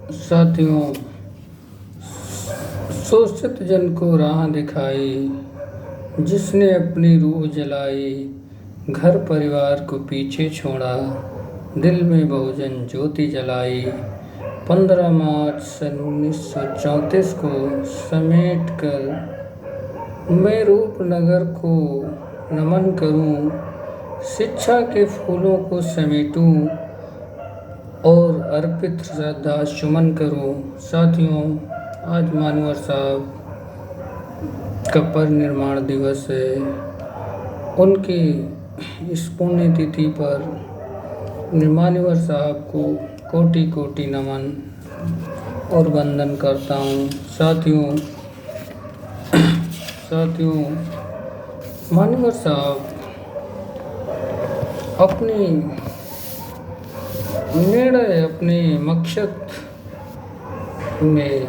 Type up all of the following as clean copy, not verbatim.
साथियों, शोषित जन को राह दिखाई, जिसने अपनी रूह जलाई, घर परिवार को पीछे छोड़ा, दिल में बहुजन ज्योति जलाई। 15 मार्च सन 1934 को समेट कर मैं रूपनगर को नमन करूं, शिक्षा के फूलों को समेटूं और अर्पित श्रद्धा सुमन करूं। साथियों, आज मानवर साहब का परिनिर्वाण दिवस है। उनकी इस पुण्यतिथि पर मानवर साहब को कोटि कोटि नमन और वंदन करता हूँ। साथियों, मानवर साहब अपनी निर्णय, अपने मकसद में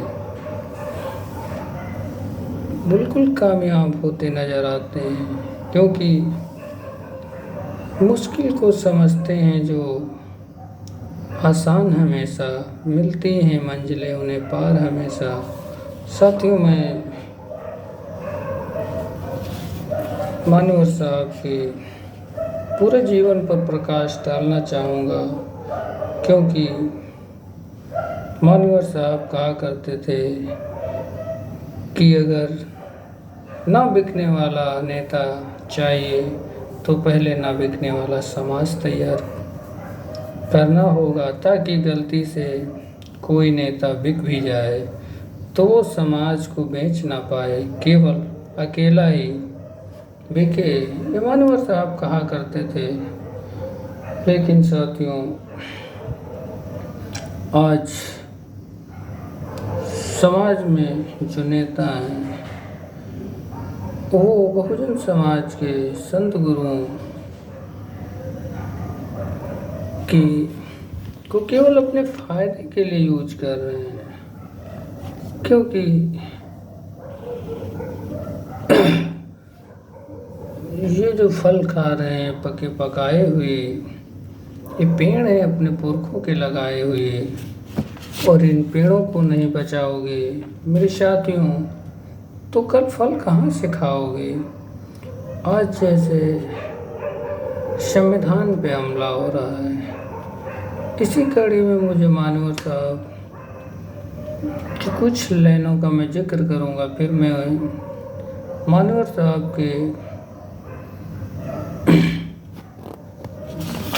बिल्कुल कामयाब होते नजर आते हैं, क्योंकि मुश्किल को समझते हैं जो आसान हमेशा, मिलती हैं मंजिलें उन्हें पार हमेशा। साथियों, मैं मानवर साहब के पूरे जीवन पर प्रकाश डालना चाहूँगा, क्योंकि मानवर साहब कहा करते थे कि अगर ना बिकने वाला नेता चाहिए तो पहले ना बिकने वाला समाज तैयार करना होगा, ताकि गलती से कोई नेता बिक भी जाए तो वो समाज को बेच ना पाए, केवल अकेला ही बिके। ये मानवर साहब कहा करते थे। लेकिन साथियों, आज समाज में जो नेता हैं वो बहुजन समाज के संत गुरुओं की को केवल अपने फायदे के लिए यूज कर रहे हैं, क्योंकि ये जो फल खा रहे हैं पके पकाए हुए, ये पेड़ हैं अपने पुरखों के लगाए हुए, और इन पेड़ों को नहीं बचाओगे मेरे साथियों तो कल फल कहाँ से खाओगे। आज जैसे संविधान पे हमला हो रहा है, इसी कड़ी में मुझे मानवर साहब की कुछ लाइनों का मैं जिक्र करूँगा, फिर मैं मानवर साहब के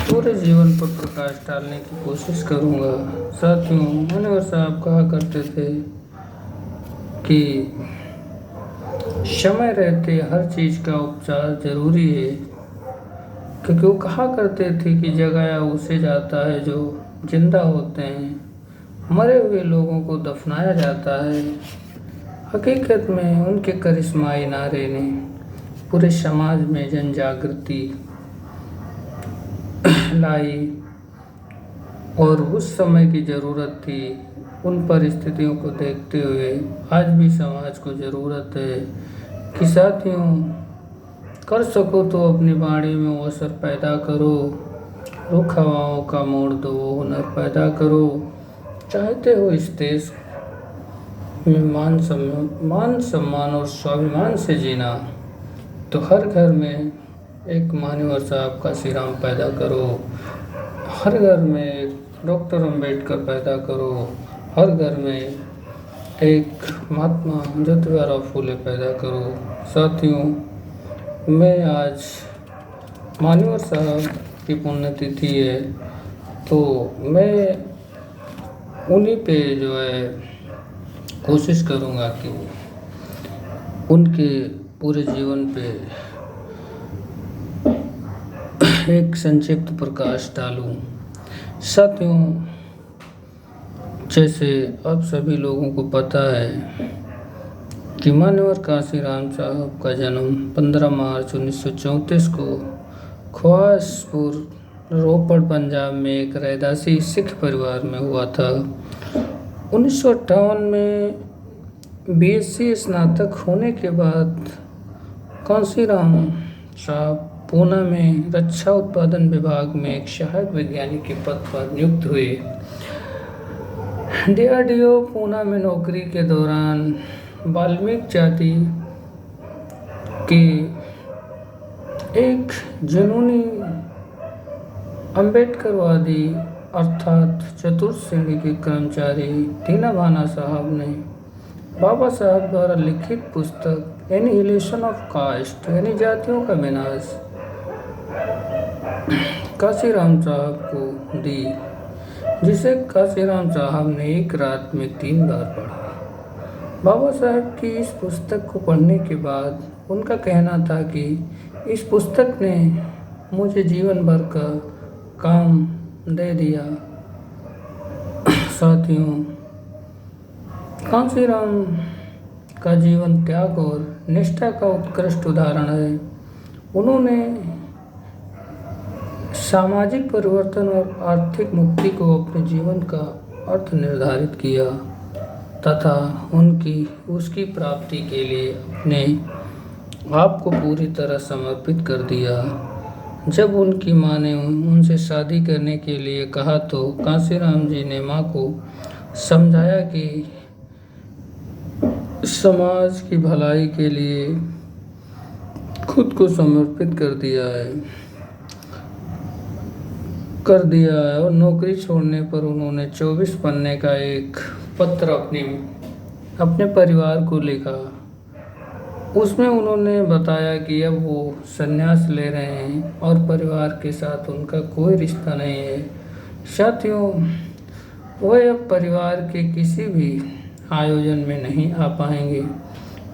पूरे जीवन पर प्रकाश डालने की कोशिश करूँगा। साथियों, मानवर साहब कहा करते थे कि समय रहते हर चीज़ का उपचार जरूरी है, क्योंकि वो कहा करते थे कि जगाया उसे जाता है जो जिंदा होते हैं, मरे हुए लोगों को दफनाया जाता है। हकीकत में उनके करिश्माई नारे ने पूरे समाज में जन जागृति लाई, और उस समय की ज़रूरत थी। उन परिस्थितियों को देखते हुए आज भी समाज को ज़रूरत है कि साथियों, कर सको तो अपनी बाणी में वो असर पैदा करो, रुख हवाओं का मोड़ दो वो हुनर पैदा करो। चाहते हो इस देश में मान सम्मान और स्वाभिमान से जीना, तो हर घर में एक मानवर साहब का श्रीराम पैदा करो, हर घर में एक डॉक्टर अम्बेडकर पैदा करो, हर घर में एक महात्मा ज्योतिबा फूले पैदा करो। साथियों, मैं आज मानवर साहब की पुण्यतिथि है, तो मैं उन्हीं पे जो है कोशिश करूँगा कि उनके पूरे जीवन पे एक संक्षिप्त प्रकाश डालूं। साथियों, जैसे अब सभी लोगों को पता है कि मानवर काशीराम साहब का जन्म 15 मार्च 1934 को ख्वासपुर, रोपड़, पंजाब में एक रैदासी सिख परिवार में हुआ था। 1958 में बीएससी स्नातक होने के बाद काशीराम साहब पूना में रक्षा उत्पादन विभाग में एक सहायक वैज्ञानिक के पद पर नियुक्त हुए। डीआरडीओ पूना में नौकरी के दौरान वाल्मीकि जाति के एक जुनूनी अम्बेडकरवादी अर्थात चतुर्थ श्रेणी के कर्मचारी दीना भाना साहब ने बाबा साहब द्वारा लिखित पुस्तक एनिहिलेशन ऑफ कास्ट यानी जातियों का विनाश काशीराम साहब को दी, जिसे काशीराम साहब ने एक रात में 3 बार पढ़ा। बाबा साहब की इस पुस्तक को पढ़ने के बाद उनका कहना था कि इस पुस्तक ने मुझे जीवन भर का काम दे दिया। साथियों, कांशीराम का जीवन त्याग और निष्ठा का उत्कृष्ट उदाहरण है। उन्होंने सामाजिक परिवर्तन और आर्थिक मुक्ति को अपने जीवन का अर्थ निर्धारित किया तथा उसकी प्राप्ति के लिए अपने आप को पूरी तरह समर्पित कर दिया। जब उनकी माँ ने उनसे शादी करने के लिए कहा तो कांशीराम जी ने माँ को समझाया कि समाज की भलाई के लिए खुद को समर्पित कर दिया है और नौकरी छोड़ने पर उन्होंने 24 पन्ने का एक पत्र अपने परिवार को लिखा। उसमें उन्होंने बताया कि अब वो संन्यास ले रहे हैं और परिवार के साथ उनका कोई रिश्ता नहीं है। साथियों, वह अब परिवार के किसी भी आयोजन में नहीं आ पाएंगे।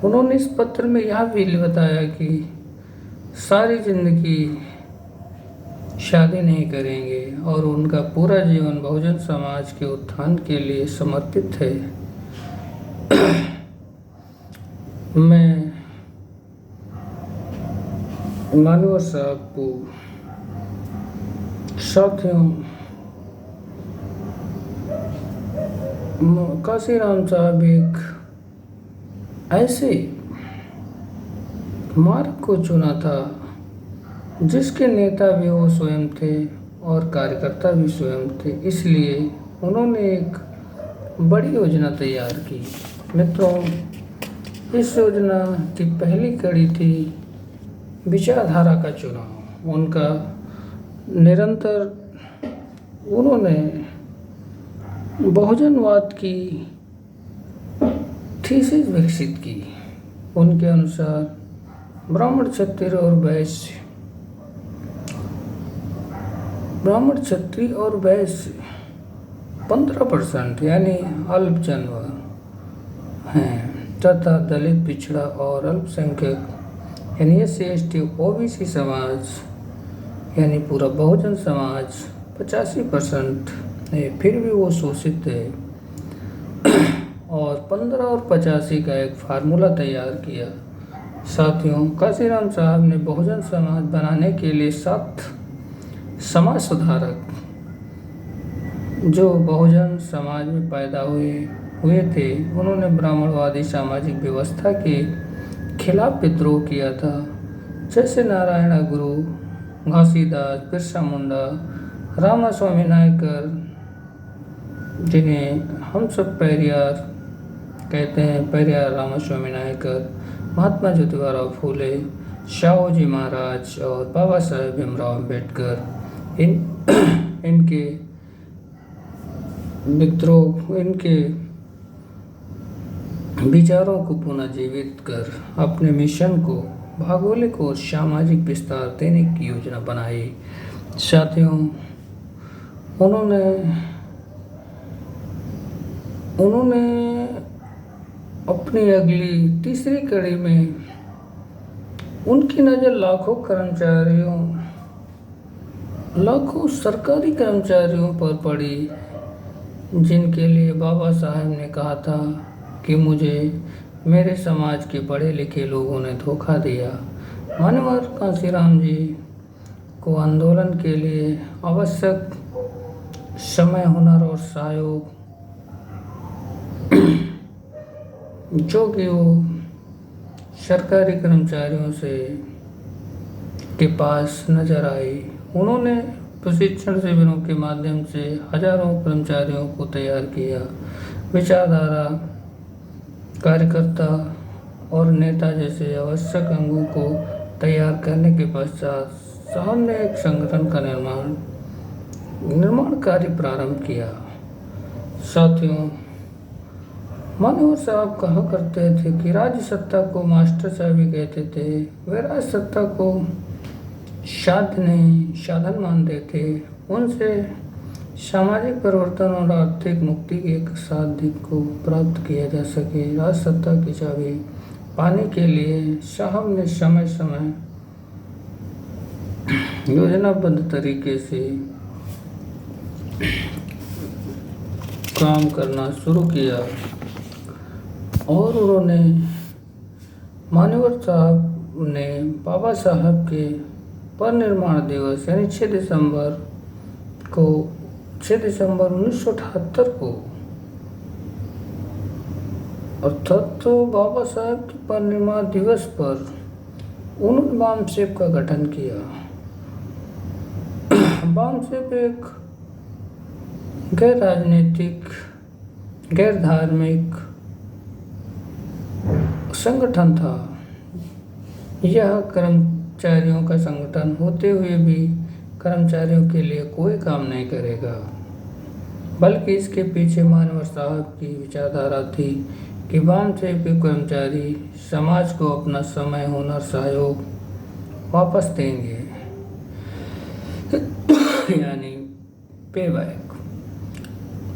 उन्होंने इस पत्र में यह भी बताया कि सारी जिंदगी शादी नहीं करेंगे और उनका पूरा जीवन बहुजन समाज के उत्थान के लिए समर्पित है। मैं मानव साहब को साथियों काशीराम साहब एक ऐसे मार्ग को चुना था जिसके नेता भी वो स्वयं थे और कार्यकर्ता भी स्वयं थे। इसलिए उन्होंने एक बड़ी योजना तैयार की। मित्रों, इस योजना की पहली कड़ी थी विचारधारा का चुनाव। उन्होंने बहुजनवाद की थीसिस विकसित की। उनके अनुसार ब्राह्मण क्षत्रिय और वैश्य 15% यानी अल्पजनवर्ग हैं तथा दलित, पिछड़ा और अल्पसंख्यक यानी SC/ST OBC समाज यानी पूरा बहुजन समाज 85% है, फिर भी वो शोषित है। और 15 और 85 का एक फार्मूला तैयार किया। साथियों, काशीराम साहब ने बहुजन समाज बनाने के लिए 7 समाज सुधारक जो बहुजन समाज में पैदा हुए थे, उन्होंने ब्राह्मणवादी सामाजिक व्यवस्था के खिलाफ विद्रोह किया था, जैसे नारायण गुरु, घासीदास, बिरसा मुंडा, रामास्वामी नायकर जिन्हें हम सब पेरियार कहते हैं, पेरियार रामास्वामी नायकर, महात्मा ज्योतिबा फूले, शाहूजी महाराज और बाबा साहेब भीमराव अम्बेडकर। इनके विद्रोह, इनके विचारों को पुनः जीवित कर अपने मिशन को भौगोलिक और सामाजिक विस्तार देने की योजना बनाई। साथियों, उन्होंने अपनी अगली तीसरी कड़ी में उनकी नज़र लाखों सरकारी कर्मचारियों पर पड़ी, जिनके लिए बाबा साहब ने कहा था कि मुझे मेरे समाज के पढ़े लिखे लोगों ने धोखा दिया। मान्यवर कांशीराम जी को आंदोलन के लिए आवश्यक समय, हुनर और सहयोग जो कि वो सरकारी कर्मचारियों के पास नजर आई। उन्होंने प्रशिक्षण शिविरों के माध्यम से हजारों कर्मचारियों को तैयार किया। विचारधारा, कार्यकर्ता और नेता जैसे आवश्यक अंगों को तैयार करने के पश्चात साहब ने एक संगठन का निर्माण कार्य प्रारंभ किया। साथियों, मानव साहब कहा करते थे कि राज्य सत्ता को मास्टर चाबी कहते थे। वे राज्य सत्ता को साधन मानते थे। उनसे सामाजिक परिवर्तन और आर्थिक मुक्ति के एक साध्य को प्राप्त किया जा सके। राज सत्ता की चाबी पाने के लिए साहब ने समय समय योजनाबद्ध तरीके से काम करना शुरू किया और उन्होंने मान्यवर साहब ने बाबा साहब के परिनिर्वाण दिवस यानी 6 दिसंबर 1978 को अर्थात तो बाबा साहब के परिनिर्वाण दिवस पर उन्होंने बामसेब का गठन किया। बामसेब एक गैर राजनीतिक, गैर धार्मिक संगठन था। यह कर्मचारियों का संगठन होते हुए भी कर्मचारियों के लिए कोई काम नहीं करेगा, बल्कि इसके पीछे मानव साहब की विचारधारा थी कि बामसेब के कर्मचारी समाज को अपना समय, हुनर, सहयोग वापस देंगे, यानी पे बैक।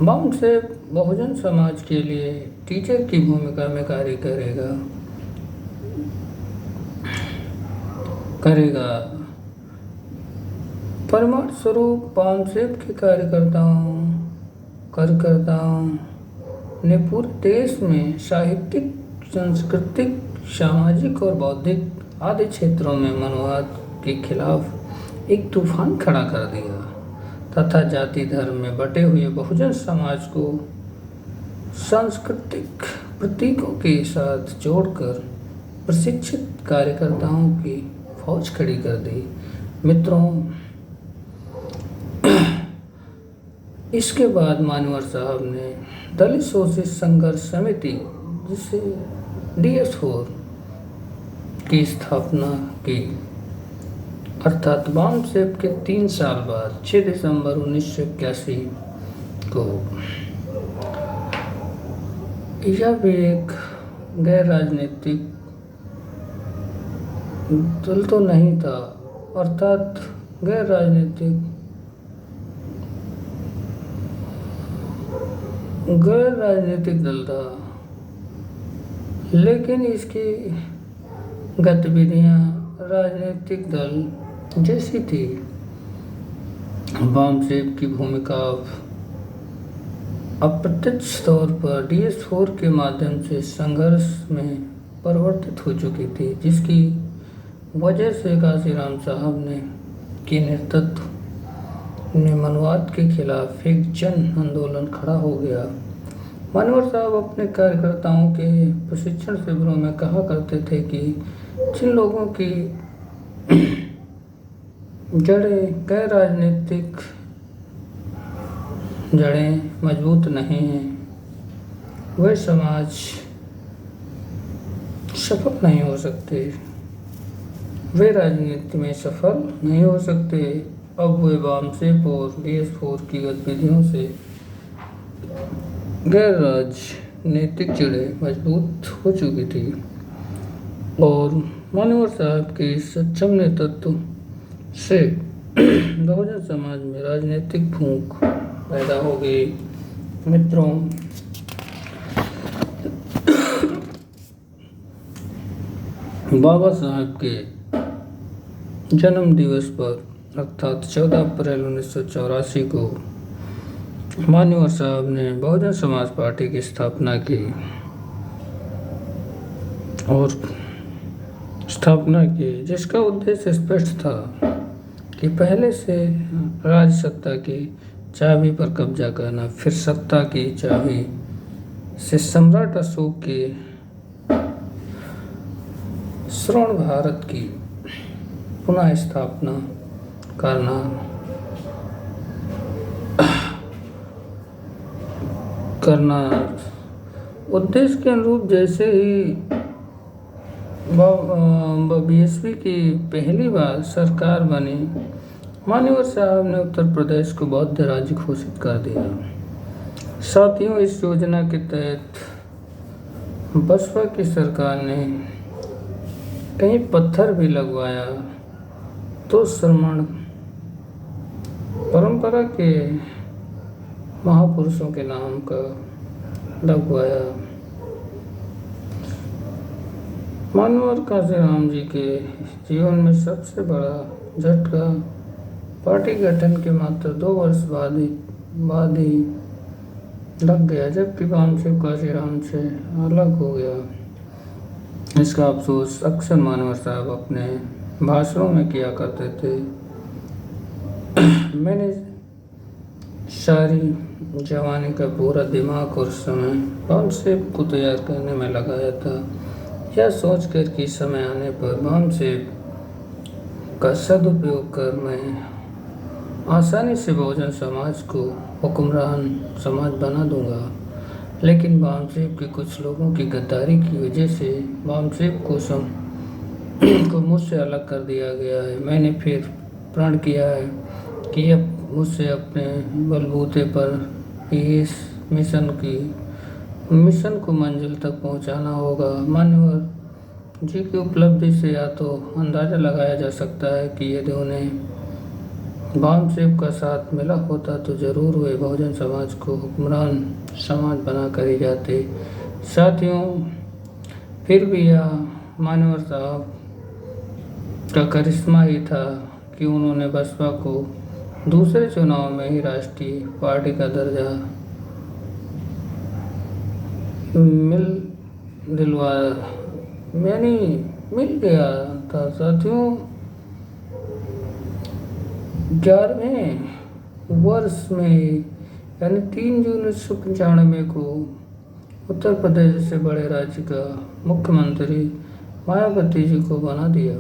बामसेब बहुजन समाज के लिए टीचर की भूमिका में कार्य करेगा। परिणाम स्वरूप बामसेब के कार्यकर्ताओं ने पूरे देश में साहित्यिक, सांस्कृतिक, सामाजिक और बौद्धिक आदि क्षेत्रों में मनोवाद के खिलाफ एक तूफान खड़ा कर दिया तथा जाति धर्म में बटे हुए बहुजन समाज को सांस्कृतिक प्रतीकों के साथ जोड़कर प्रशिक्षित कार्यकर्ताओं की फौज खड़ी कर दी। मित्रों, इसके बाद मान्यवर साहब ने दलित शोषित संघर्ष समिति, जिसे DS4 की स्थापना की। अर्थात बामसेब के 3 साल बाद 6 दिसंबर 1981 को यह भी एक गैर राजनीतिक दल तो नहीं था, अर्थात गैर राजनीतिक दल था, लेकिन इसकी गतिविधियां राजनीतिक दल जैसी थी। बामसेब की भूमिका अप्रत्यक्ष तौर पर DS4 के माध्यम से संघर्ष में परिवर्तित हो चुकी थी, जिसकी वजह से काशीराम साहब के नेतृत्व में मनोवाद के खिलाफ एक जन आंदोलन खड़ा हो गया। मान्यवर साहब अपने कार्यकर्ताओं के प्रशिक्षण शिविरों में कहा करते थे कि जिन लोगों की जड़ें गैर राजनीतिक जड़ें मजबूत नहीं हैं, वे समाज सफल नहीं हो सकते, वे राजनीति में सफल नहीं हो सकते। अब वे बामसेब और DS4 की गतिविधियों से गैर राजनीतिक जड़ें मजबूत हो चुकी थी और मान्यवर साहब के सक्षम नेतृत्व से बहुजन समाज में राजनीतिक भूख पैदा हो गई। मित्रों, बाबा साहब के जन्म दिवस पर अर्थात 14 अप्रैल 1984 को मान्यवर साहब ने बहुजन समाज पार्टी की स्थापना की जिसका उद्देश्य स्पष्ट था कि पहले से राज्य सत्ता की चाबी पर कब्जा करना, फिर सत्ता की चाबी से सम्राट अशोक के स्वर्ण भारत की पुनः स्थापना करना करना उद्देश्य के अनुरूप। जैसे ही बीएसपी की पहली बार सरकार बनी, मान्यवर साहब ने उत्तर प्रदेश को बौद्ध राज्य घोषित कर दिया। साथियों, इस योजना के तहत बसपा की सरकार ने कहीं पत्थर भी लगवाया तो श्रमण परंपरा के महापुरुषों के नाम का लगवाया। मानवर काशीराम जी के जीवन में सबसे बड़ा झटका पार्टी गठन के मात्र 2 वर्ष बाद ही लग गया, जबकि वामशिव काशीराम से अलग हो गया। इसका अफसोस अक्सर मानवर साहब अपने भाषणों में किया करते थे। मैंने सारी जवानी का पूरा दिमाग और समय वामशिव को तैयार करने में लगाया था, यह सोचकर कि समय आने पर वामशिव का सदुपयोग कर मैं आसानी से बहुजन समाज को हुक्मरान समाज बना दूंगा। लेकिन वामशिव के कुछ लोगों की गद्दारी की वजह से वामशिव को मुझसे अलग कर दिया गया है। मैंने फिर प्रण किया है कि अब मुझसे अपने बलबूते पर इस मिशन को मंजिल तक पहुंचाना होगा। मान्यवर जी की उपलब्धि से या तो अंदाज़ा लगाया जा सकता है कि यदि उन्हें वामशिव का साथ मिला होता तो ज़रूर वे बहुजन समाज को हुक्मरान समाज बना कर ही जाते। साथियों, फिर भी यह मान्यवर साहब का करिश्मा ही था कि उन्होंने बसपा को दूसरे चुनाव में ही राष्ट्रीय पार्टी का दर्जा मिल गया था। साथियों, 11वें वर्ष में यानी 3 जून 1995 को उत्तर प्रदेश से बड़े राज्य का मुख्यमंत्री मायावती जी को बना दिया।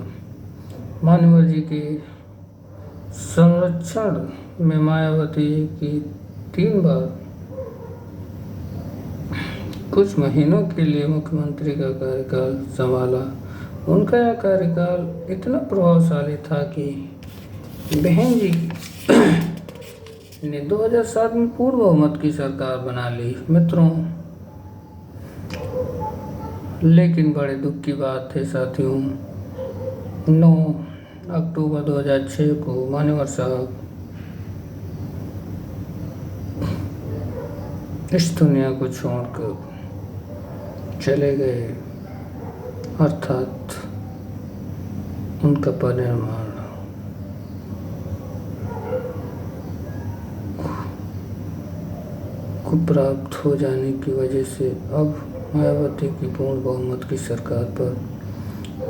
मान्यवर जी के संरक्षण में मायावती जी की 3 बार कुछ महीनों के लिए मुख्यमंत्री का कार्यकाल संभाला। उनका यह कार्यकाल इतना प्रभावशाली था कि बहन जी ने 2007 में पूर्ण बहुमत की सरकार बना ली। मित्रों, लेकिन बड़े दुख की बात है साथियों, 9 अक्टूबर 2006 को मान्यवर साहब इस दुनिया को छोड़कर चले गए, अर्थात उनका परिनिर्वाण को प्राप्त हो जाने की वजह से अब मायावती की पूर्ण बहुमत की सरकार पर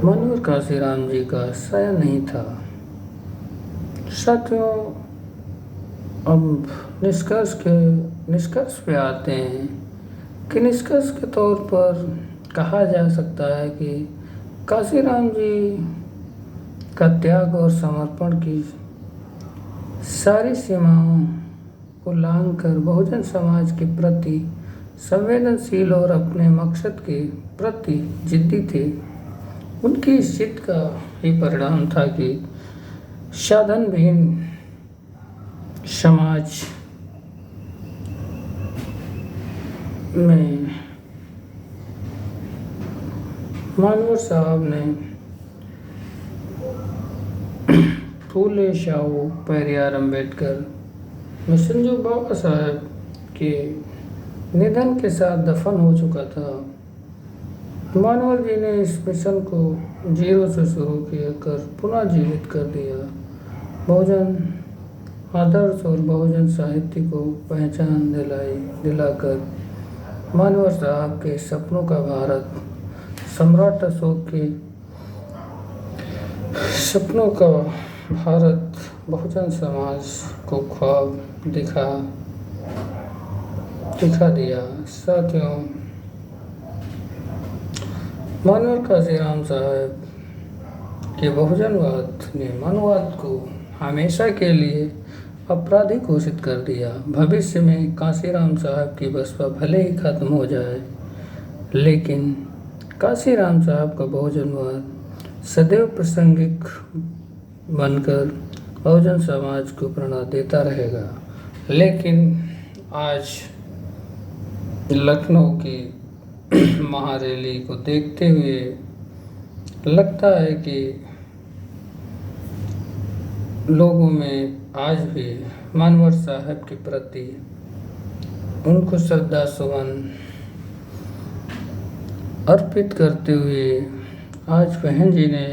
मान्यवर काशीराम जी का साया नहीं था। साथियों, अब निष्कर्ष पे आते हैं कि निष्कर्ष के तौर पर कहा जा सकता है कि काशीराम जी का त्याग और समर्पण की सारी सीमाओं को लांघकर बहुजन समाज के प्रति संवेदनशील और अपने मकसद के प्रति जिद्दी थे। उनकी इस जिद का ही परिणाम था कि साधनहीन समाज में मान्यवर साहब ने फूले शाहू पेरियार अम्बेडकर मिशन जो बाबा साहब के निधन के साथ दफन हो चुका था, मान्यवर जी ने इस मिशन को 0 से शुरू किया कर पुनः जीवित कर दिया। बहुजन आदर्श और बहुजन साहित्य को पहचान दिलाकर मान्यवर साहब के सपनों का भारत, सम्राट अशोक के सपनों का भारत बहुजन समाज को ख्वाब दिखा दिया। साथियों, मान्यवर काशीराम साहब के बहुजनवाद ने मानववाद को हमेशा के लिए अपराधी घोषित कर दिया। भविष्य में कांशीराम साहब की बसपा भले ही खत्म हो जाए, लेकिन कांशीराम साहब का बहुजनवाद सदैव प्रासंगिक बनकर बहुजन समाज को प्रेरणा देता रहेगा। लेकिन आज लखनऊ की महारैली को देखते हुए लगता है कि लोगों में आज भी मानवर साहब के प्रति उनको श्रद्धा सुमन अर्पित करते हुए आज बहन जी ने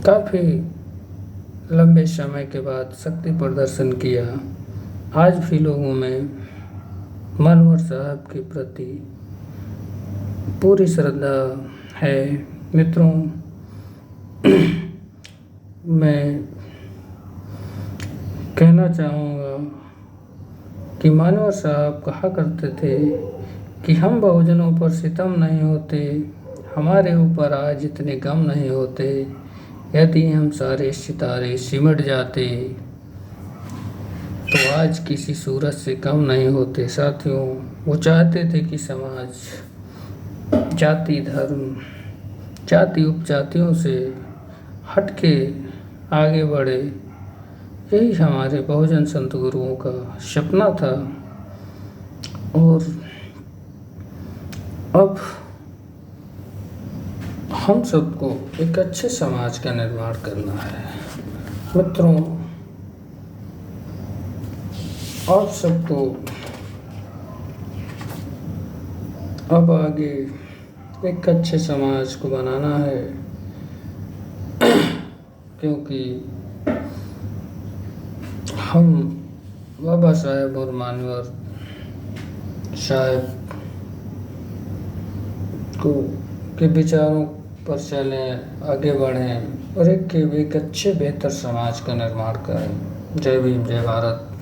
काफ़ी लंबे समय के बाद शक्ति प्रदर्शन किया। आज भी लोगों में मानवर साहब के प्रति पूरी श्रद्धा है। मित्रों, मैं कहना चाहूँगा कि मानवर साहब कहा करते थे कि हम बहुजनों पर सितम नहीं होते, हमारे ऊपर आज इतने गम नहीं होते, यदि हम सारे सितारे सिमट जाते तो आज किसी सूरज से कम नहीं होते। साथियों, वो चाहते थे कि समाज जाति धर्म जाति उपजातियों से हट के आगे बढ़े। यही हमारे बहुजन संत गुरुओं का सपना था। और अब हम सबको एक अच्छे समाज का निर्माण करना है। मित्रों, आप सबको अब आगे एक अच्छे समाज को बनाना है, क्योंकि हम बाबा साहेब और मानवर साहेब के विचारों पर चलें, आगे बढ़ें और एक अच्छे बेहतर समाज का निर्माण करें। जय भीम, जय भारत।